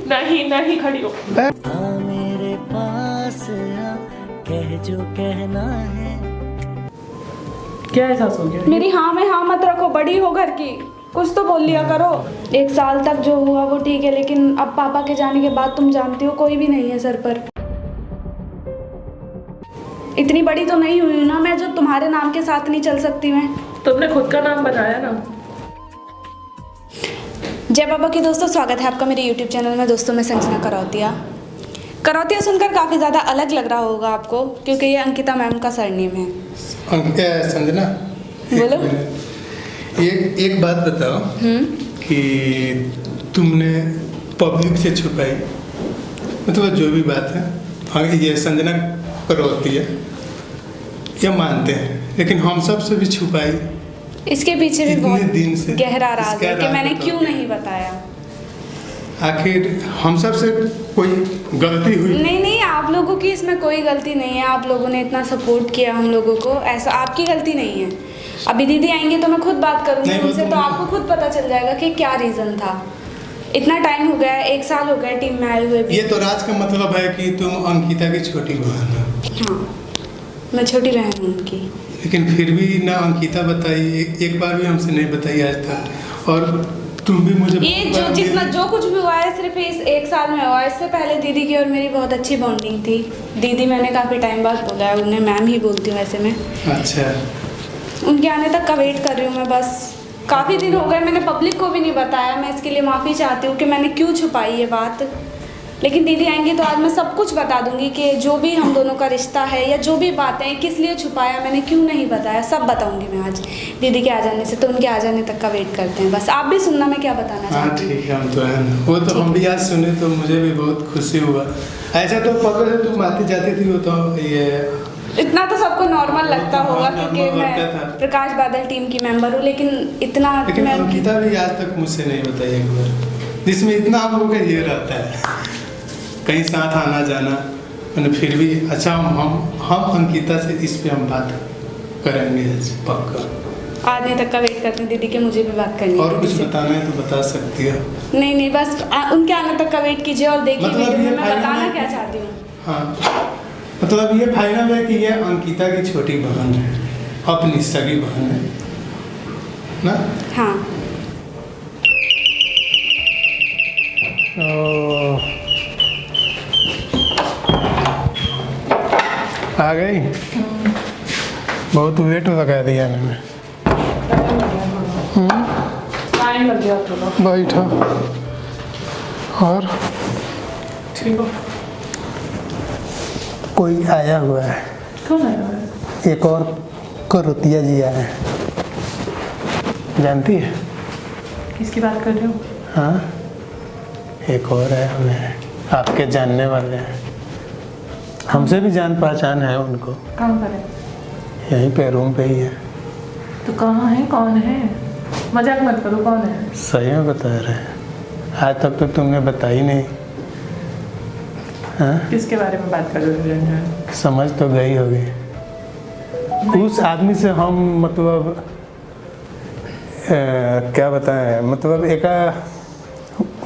नहीं नहीं खड़ी हो। मेरे पास आ, कह जो कहना है। क्या एहसास हो गया? मेरी हाँ में हाँ मत रखो, बड़ी हो घर की, कुछ तो बोल लिया करो। 1 साल तक जो हुआ वो ठीक है, लेकिन अब पापा के जाने के बाद तुम जानती हो कोई भी नहीं है सर पर। इतनी बड़ी तो नहीं हुई ना मैं जो तुम्हारे नाम के साथ नहीं चल सकती मैं। तुमने खुद का नाम बनाया ना। जय बाबा की दोस्तों, स्वागत है आपका मेरे YouTube चैनल में। दोस्तों मैं संजना करौतिया सुनकर काफ़ी ज़्यादा अलग लग रहा होगा आपको, क्योंकि ये अंकिता मैम का सरनेम है। संजना बोलो। एक बात बताओ कि तुमने पब्लिक से छुपाई, मतलब जो भी बात है, हाँ ये संजना करौतिया ये मानते हैं, लेकिन हम सब से भी छुपाई। इसके पीछे भी बहुत दिन से गहरा राज है कि मैंने क्यों नहीं बताया। आखिर हम सब से कोई गलती हुई? नहीं, आप लोगों की इसमें कोई गलती नहीं है। आप लोगों ने इतना सपोर्ट किया हम लोगों को, ऐसा आपकी गलती नहीं है। अभी दीदी आएंगे तो मैं खुद बात करूंगी उनसे, तो आपको खुद पता चल जाएगा कि क्या रीज़न था। इतना टाइम हो गया है, 1 साल हो गया टीम में आए हुए भी। ये तो राज का मतलब है कि तुम अंकिता की छोटी बहन हो। हाँ, मैं छोटी बहन हूँ उनकी। लेकिन फिर भी ना अंकिता बताई, एक बार भी हमसे नहीं बताई आज तक। और तुम भी मुझे ये जो कुछ भी हुआ है सिर्फ इस 1 साल में हुआ है। इससे पहले दीदी की और मेरी बहुत अच्छी बॉन्डिंग थी। दीदी मैंने काफ़ी टाइम बाद बोला है, उन्हें मैम ही बोलती हूँ वैसे मैं। अच्छा, उनके आने तक का वेट कर रही हूँ मैं बस। काफ़ी दिन हो गए, मैंने पब्लिक को भी नहीं बताया। मैं इसके लिए माफ़ी चाहती हूँ कि मैंने क्यों छुपाई ये बात। लेकिन दीदी आएंगी तो आज मैं सब कुछ बता दूंगी कि जो भी हम दोनों का रिश्ता है या जो भी बातें, किस लिए छुपाया, मैंने क्यों नहीं बताया, सब बताऊंगी मैं आज दीदी के आ जाने से। तो उनके आ जाने तक का वेट करते हैं बस। आप भी सुनना मैं क्या बताना चाहती हूँ। ठीक है, हम तो है ना, वो तो हम भी आज सुने तो मुझे भी बहुत खुशी हुआ। ऐसा तो पकड़ से तुम आती जाती थी, वो तो ये इतना तो सबको नॉर्मल लगता होगा क्योंकि मैं प्रकाश बादल टीम की मेंबर हूँ, लेकिन अंकिता भी आज तक मुझसे नहीं बताई एक बार, जिसमें इतना हम लोग का ये रहता है कहीं साथ आना जाना। मैंने फिर भी अच्छा, हम अंकिता से इस पे हम बात करेंगे पक्का। आने तक का वेट करते हैं दीदी के, मुझे भी बात करनी है। और कुछ बताना है तो बता सकती हो। नहीं बस उनके आने तक का वेट कीजिए और देखिए मतलब वीडियो में मैं बताना क्या चाहती हूँ। हाँ, मतलब ये फाइनल है कि ये अंकिता की छोटी बहन है, अपनी सगी बहन है ना? हाँ। आ गई। बहुत वेट लगा दिया इन्होंने। टाइम लग गया थोड़ा। बैठो। और ठीक हो? कोई आया हुआ है। कौन आया हुआ है? एक और करौतिया जी आए हैं, जानती है? किसकी बात कर रहे हो? हाँ, एक और है, हमें आपके जानने वाले हैं, हमसे भी जान पहचान है उनको। कहाँ पर है? यहीं पे रूम पे ही है। तो कहाँ है, कौन है? मजाक मत करो, कौन है? सही में बता रहे हैं, आज तक तो तुमने बताई नहीं। हाँ? किसके बारे में बात कर रहे हो? समझ तो गई होगी। उस आदमी से हम मतलब क्या बताएं, मतलब एक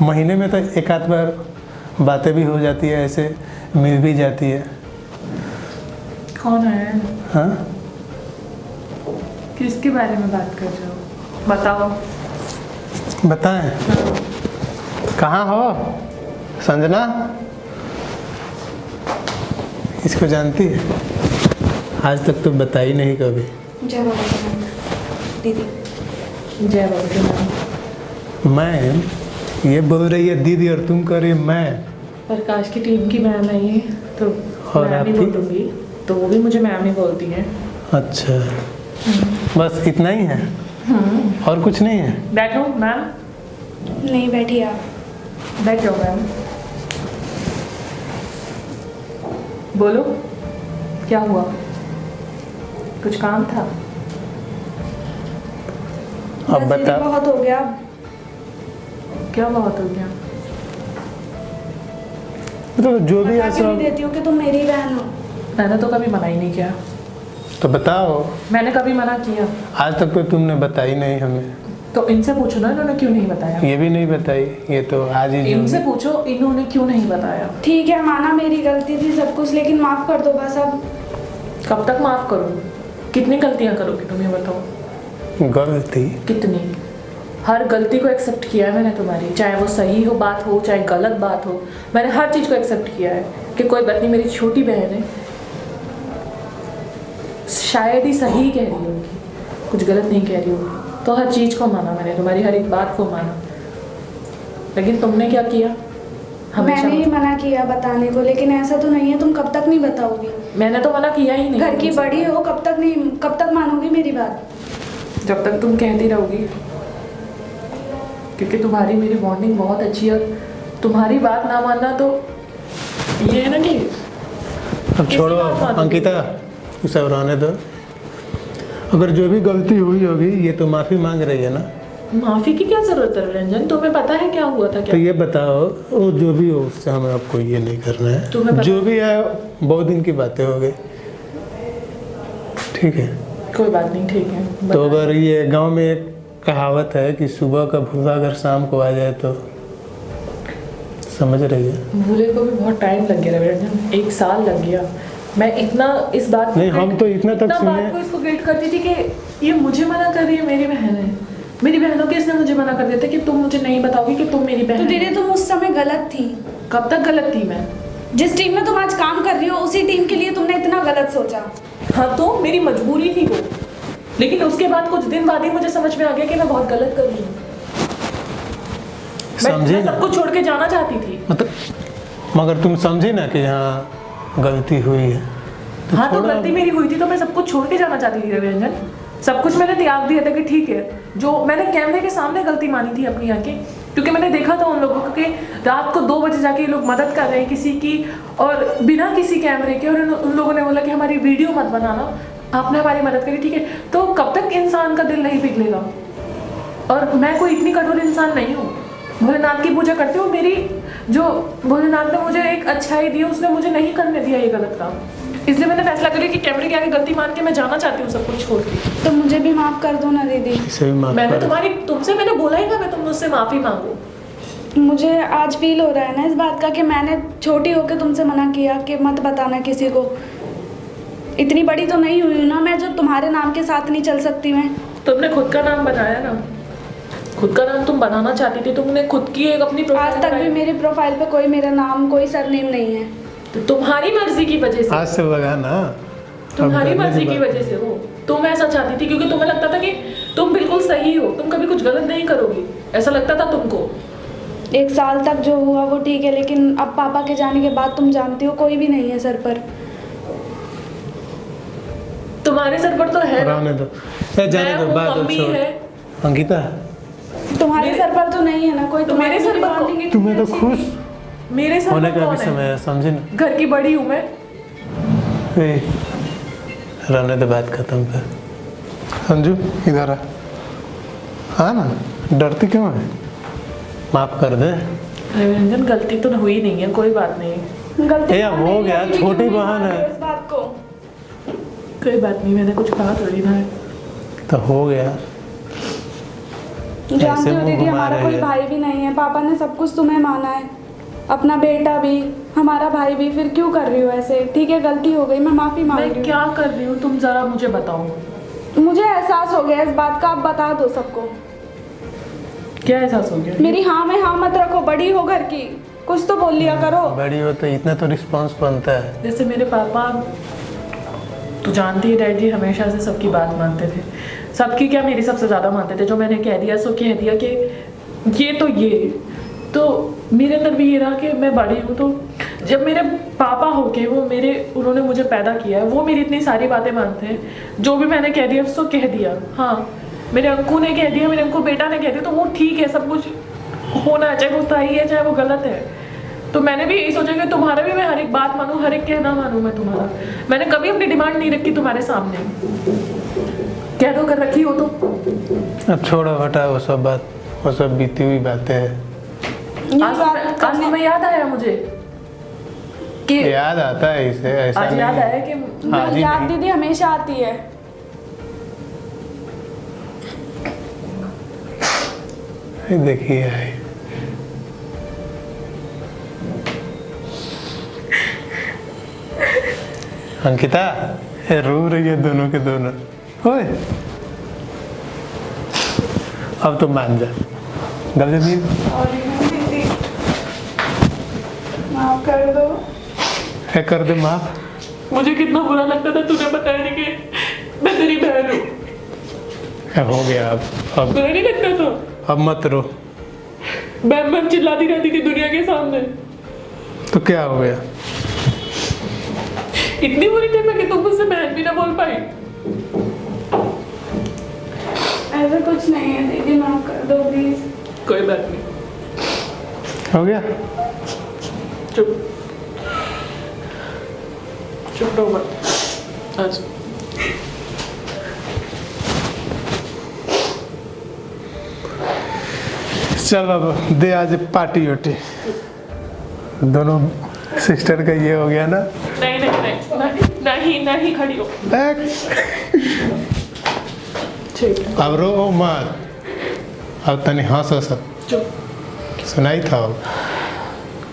महीने में तो एक आध बार बातें भी हो जाती है, ऐसे मिल भी जाती है। कौन है? हाँ, किसके बारे में बात कर रहे हो? बताओ। बताएं। कहाँ हो संजना? इसको जानती है? आज तक तो बताई नहीं कभी। जय बाबा दीदी। जय बाबा। मैम ये बोल रही है दीदी और तुम कह रही है मैं। प्रकाश की टीम की मैम है ये, तो और मैम ही आपकी? बोलूँगी, तो वो भी मुझे मैम ही बोलती हैं। अच्छा, बस इतना ही है और कुछ नहीं है? बैठो मैम। नहीं, बैठिए आप। बैठ जाओ मैम। बोलो, क्या हुआ? कुछ काम था? अब बस दीदी, बता। बहुत हो गया। क्या बहुत हो गया? तो जो भी है बता के नहीं सब देती हूँ कि तुम मेरी बहन हो। मैंने तो कभी मना ही नहीं किया। तो बताओ। मैंने कभी मना किया? आज तक तो तुमने बताई नहीं हमें। तो इनसे पूछो ना इन्होंने क्यों नहीं बताया। ये भी नहीं बताई, ये तो आज ही इनसे पूछो इन्होंने क्यों नहीं बताया। ठीक है, माना मेरी गलती थी सब कुछ, लेकिन माफ़ कर दो बस अब। कब तक माफ करो? कितनी गलतियां करोगे तुम, ये बताओ। गलती कितनी? हर गलती को एक्सेप्ट किया है मैंने तुम्हारी, चाहे वो सही हो बात हो चाहे गलत बात हो, मैंने हर चीज़ को एक्सेप्ट किया है कि कोई बात नहीं, मेरी छोटी बहन है, शायद ही सही कह रही होगी, कुछ गलत नहीं कह रही होगी, तो हर चीज़ को माना मैंने, तुम्हारी हर एक बात को माना। लेकिन तुमने क्या किया? मैंने ही मना किया बताने को, लेकिन ऐसा तो नहीं है तुम कब तक नहीं बताओगी। मैंने तो मना किया ही नहीं। घर की बड़ी हो, कब तक नहीं, कब तक मानोगी मेरी बात? जब तक तुम कहती रहोगी, क्योंकि तुम्हारी मेरी बॉन्डिंग बहुत अच्छी है। तुम्हारी बात ना मानना तो ये है ना कि अब छोड़ो अंकिता, सब रहने दो। अगर जो भी गलती हुई होगी ये तो माफ़ी मांग रही है ना। माफी की क्या जरूरत है रंजन? तुम्हें पता है क्या हुआ था? तो क्या ये बताओ, वो जो भी हो उससे हमें आपको ये नहीं करना तुम्हें है, पता- जो भी है बहुत दिन की बातें हो गई, ठीक है। कोई बात नहीं, ठीक है। तो अगर ये गांव में एक कहावत है कि सुबह का भूला अगर शाम को आ जाए तो, समझ रही है? भूले को भी बहुत टाइम लग गया रंजन, 1 साल लग गया। मैं इतना इस बात नहीं, हम तो इतना तक सुने। बात को इसको गिल्ट करती थी कि ये मुझे मना कर रही है, मेरी बहन है, मेरी बहनों के इसने मुझे मना कर दिया था कि तुम मुझे नहीं बताओगी कि तुम मेरी तो बहन दीदी हो। तुम उस समय गलत थी। कब तक गलत थी मैं? जिस टीम में तुम आज काम कर रही हो उसी टीम के लिए तुमने इतना गलत सोचा। हाँ तो मेरी मजबूरी थी वो, लेकिन उसके बाद कुछ दिन बाद ही मुझे समझ में आ गया कि मैं बहुत गलत कर रही हूँ। समझी मैं ना? सब कुछ छोड़ के जाना चाहती थी। मतलब मगर तुम समझी ना कि हाँ गलती हुई है, हाँ तो छोड़ो। गलती मेरी हुई थी तो मैं सब कुछ छोड़ के जाना चाहती थी रविरंजन। सब कुछ मैंने त्याग दिया था कि ठीक है, जो मैंने कैमरे के सामने गलती मानी थी अपनी आके, क्योंकि मैंने देखा था उन लोगों को कि रात को 2 बजे जाके ये लोग मदद कर रहे हैं किसी की, और बिना किसी कैमरे के, और उन लोगों ने बोला कि हमारी वीडियो मत बनाना, आपने हमारी मदद करी, ठीक है। तो कब तक इंसान का दिल नहीं पिघलेगा? और मैं कोई इतनी कठोर इंसान नहीं हूँ। भोलेनाथ की पूजा करती हूँ, मेरी जो भोलेनाथ ने मुझे एक अच्छाई दी, उसने मुझे नहीं करने दिया ये गलत काम, इसलिए मैंने फैसला करा कि कैमरे के आगे गलती मान के मैं जाना चाहती हूँ सब कुछ छोड़ के। तो मुझे भी माफ कर दो ना दीदी। इसे भी माफ मैंने कर। तुमसे मैंने बोला ही था मैं तुम मुझसे माफी मांगो। मुझे आज फील हो रहा है ना इस बात का कि मैंने छोटी होकर तुमसे मना किया कि मत बताना किसी को। इतनी बड़ी तो नहीं हुई ना मैं जो तुम्हारे नाम के साथ नहीं चल सकती मैं। तुमने खुद का नाम बनाया ना, खुद का नाम तुम बनाना चाहती थी, तुमने खुद की एक अपनी प्रोफाइल आज तक भी मेरी प्रोफाइल पे कोई मेरा नाम कोई सरनेम नहीं है। तो तुम्हारी मर्जी की वजह से, आज से लगा ना, तुम्हारी अब करने मर्जी की की बात- वजह से हो, तुम ऐसा चाहती थी क्योंकि तुम्हें लगता था कि तुम बिल्कुल सही हो, तुम कभी कुछ गलत नहीं करोगी, ऐसा लगता था तुमको। 1 साल तक जो हुआ वो ठीक है, लेकिन अब पापा के जाने के बाद तुम जानती हो कोई भी नहीं है सर पर। तुम्हारे सर पर तो है ना, रहने दो, ए, जाने मैं दो, हूँ, बात मम्मी छोड़। है। अंकिता, तुम्हारे सर पर तो नहीं है ना कोई। मेरे सर पर bonding इतनी तुम्हें तो अच्छी खुश थी। मेरे सर होने पर का कौन भी है? समय है, समझे ना? घर की बड़ी हूँ मैं। ए, रहने दो, बात खत्म कर। संजू इधर आ, हाँ ना, डरती क्यों है? माफ कर दे। रंजन गलती तो हुई नहीं है, कोई बात नहीं, गलती ए, अब हो गया, मेरी, छोटी लेकिन बहन है। इस बात को कोई बात नहीं, मैंने कुछ कहा थोड़ी ना है। तो हो गया। जानती हो मुंह दीदी घुमा हमारा रही कोई है। भाई भी नहीं है, पापा ने सब कुछ तुम्हें माना है, अपना बेटा भी हमारा भाई भी, फिर क्यों कर रही हो ऐसे? ठीक है गलती हो गई, मैं माफी मांग मैं रही हूँ। क्या कर रही हूँ तुम जरा मुझे बताओ। मुझे एहसास हो गया इस बात का, आप बता दो सबको। क्या एहसास हो गया? मेरी हाँ में हाँ मत रखो, बड़ी हो घर की, कुछ तो बोल लिया करो। बड़ी हो तो इतना तो रिस्पॉन्स बनता है। जैसे मेरे पापा, तो जानती है डैडी हमेशा से सबकी बात मानते थे, सबकी क्या मेरी सबसे ज़्यादा मानते थे। जो मैंने कह दिया सो कह दिया कि ये तो मेरे अंदर भी ये रहा कि मैं बड़ी हूँ, तो जब मेरे पापा होके उन्होंने मुझे पैदा किया है, वो मेरी इतनी सारी बातें मानते हैं। जो भी मैंने कह दिया सो कह दिया, हाँ मेरे अंकु ने कह दिया, मेरे अंकु बेटा ने कह दिया, तो वो ठीक है, सब कुछ होना है, चाहे वो सही है चाहे वो गलत है। तो मैंने भी यही सोचा कि तुम्हारा भी मैं हर एक बात मानूं, हर एक कहना मानूं मैं तुम्हारा। मैंने कभी अपनी डिमांड नहीं रखी तुम्हारे सामने, कह दो कर रखी हो तो। अब छोड़ो, हटा वो सब बात, वो सब बीती हुई बातें हैं। आज तुम्हें याद आया मुझे कि याद आता है इसे, ऐसा आज नहीं याद है। आया कि हाँ जी, याद नहीं। दीदी हमेशा आती है। ये देखिए आई अंकिता, ये रो रही है दोनों के दोनों। ओए अब तो मान जा, गलती माफ कर दो। है, कर दे माफ। मुझे कितना बुरा लगता था तूने बताया नहीं कि मैं तेरी बहन हूँ। है, हो गया अब बुरा नहीं लगता था? अब मत रो। बैम बैम चिल्लाती रहती थी दुनिया के सामने। तो क्या हो गया? इतनी बुरी थी मैं कि तुम मुझसे बहन भी ना बोल पाई। ऐसा कुछ नहीं है दीदी, माफ कर दो प्लीज। कोई बात नहीं, हो गया। चुप चुप रहो मत। आज चल बाबा, दे आज पार्टी वार्टी। दोनों सिस्टर का ये हो गया ना। नहीं नहीं नहीं नहीं नहीं नहीं, खड़ी हो। ठीक है, अब रो मत, अब तनी हंसो सब। चुप। सुनाई था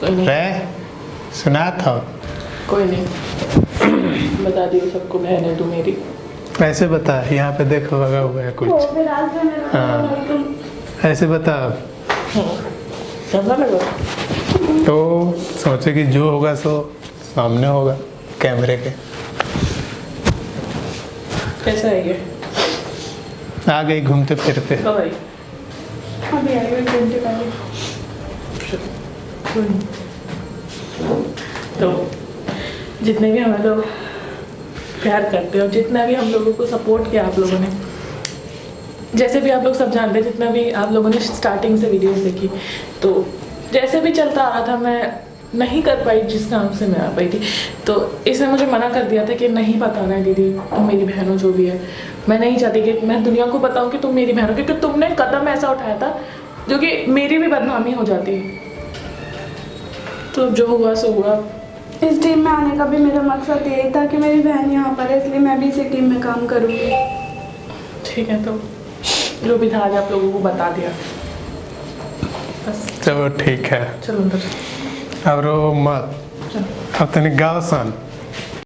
कोई नहीं, रे, सुना था। कोई नहीं, बता दियो सबको बहन है तू मेरी। ऐसे बता, यहाँ पे देखो लगा हुआ है कुछ। फिर रास्ते में हाँ, ऐसे बता। कैसा लगा? तो सोचे कि जो होगा सो सामने होगा कैमरे के। कैसा है ये? आ गई घूमते फिरते। कब आई? अभी आई हुई घंटे पहले। तो जितने भी हमें लोग प्यार करते हैं और जितना भी हम लोगों को सपोर्ट किया आप लोगों ने, जैसे भी आप लोग सब जानते हैं, जितना भी आप लोगों ने स्टार्टिंग से वीडियोस देखी, तो जैसे भी चलता आ रहा था मैं नहीं कर पाई जिस काम से मैं आ पाई थी। तो इसने मुझे मना कर दिया था कि नहीं बताना है दीदी, तुम मेरी बहन हो जो भी है। मैं नहीं चाहती कि मैं दुनिया को बताऊं कि तुम मेरी बहन हो, क्योंकि तुमने कदम ऐसा उठाया था जो कि मेरी भी बदनामी हो जाती। तो जो हुआ सो हुआ। इस टीम में आने का भी मेरा मकसद यही था कि मेरी बहन यहाँ पर है, इसलिए मैं भी इसी टीम में काम करूँगी। ठीक है, तो जो भी था आज आप लोगों को बता दिया, बस। चलो ठीक है, चलो अंदर अब रो मत, चलो। अब तनी गाँव सन।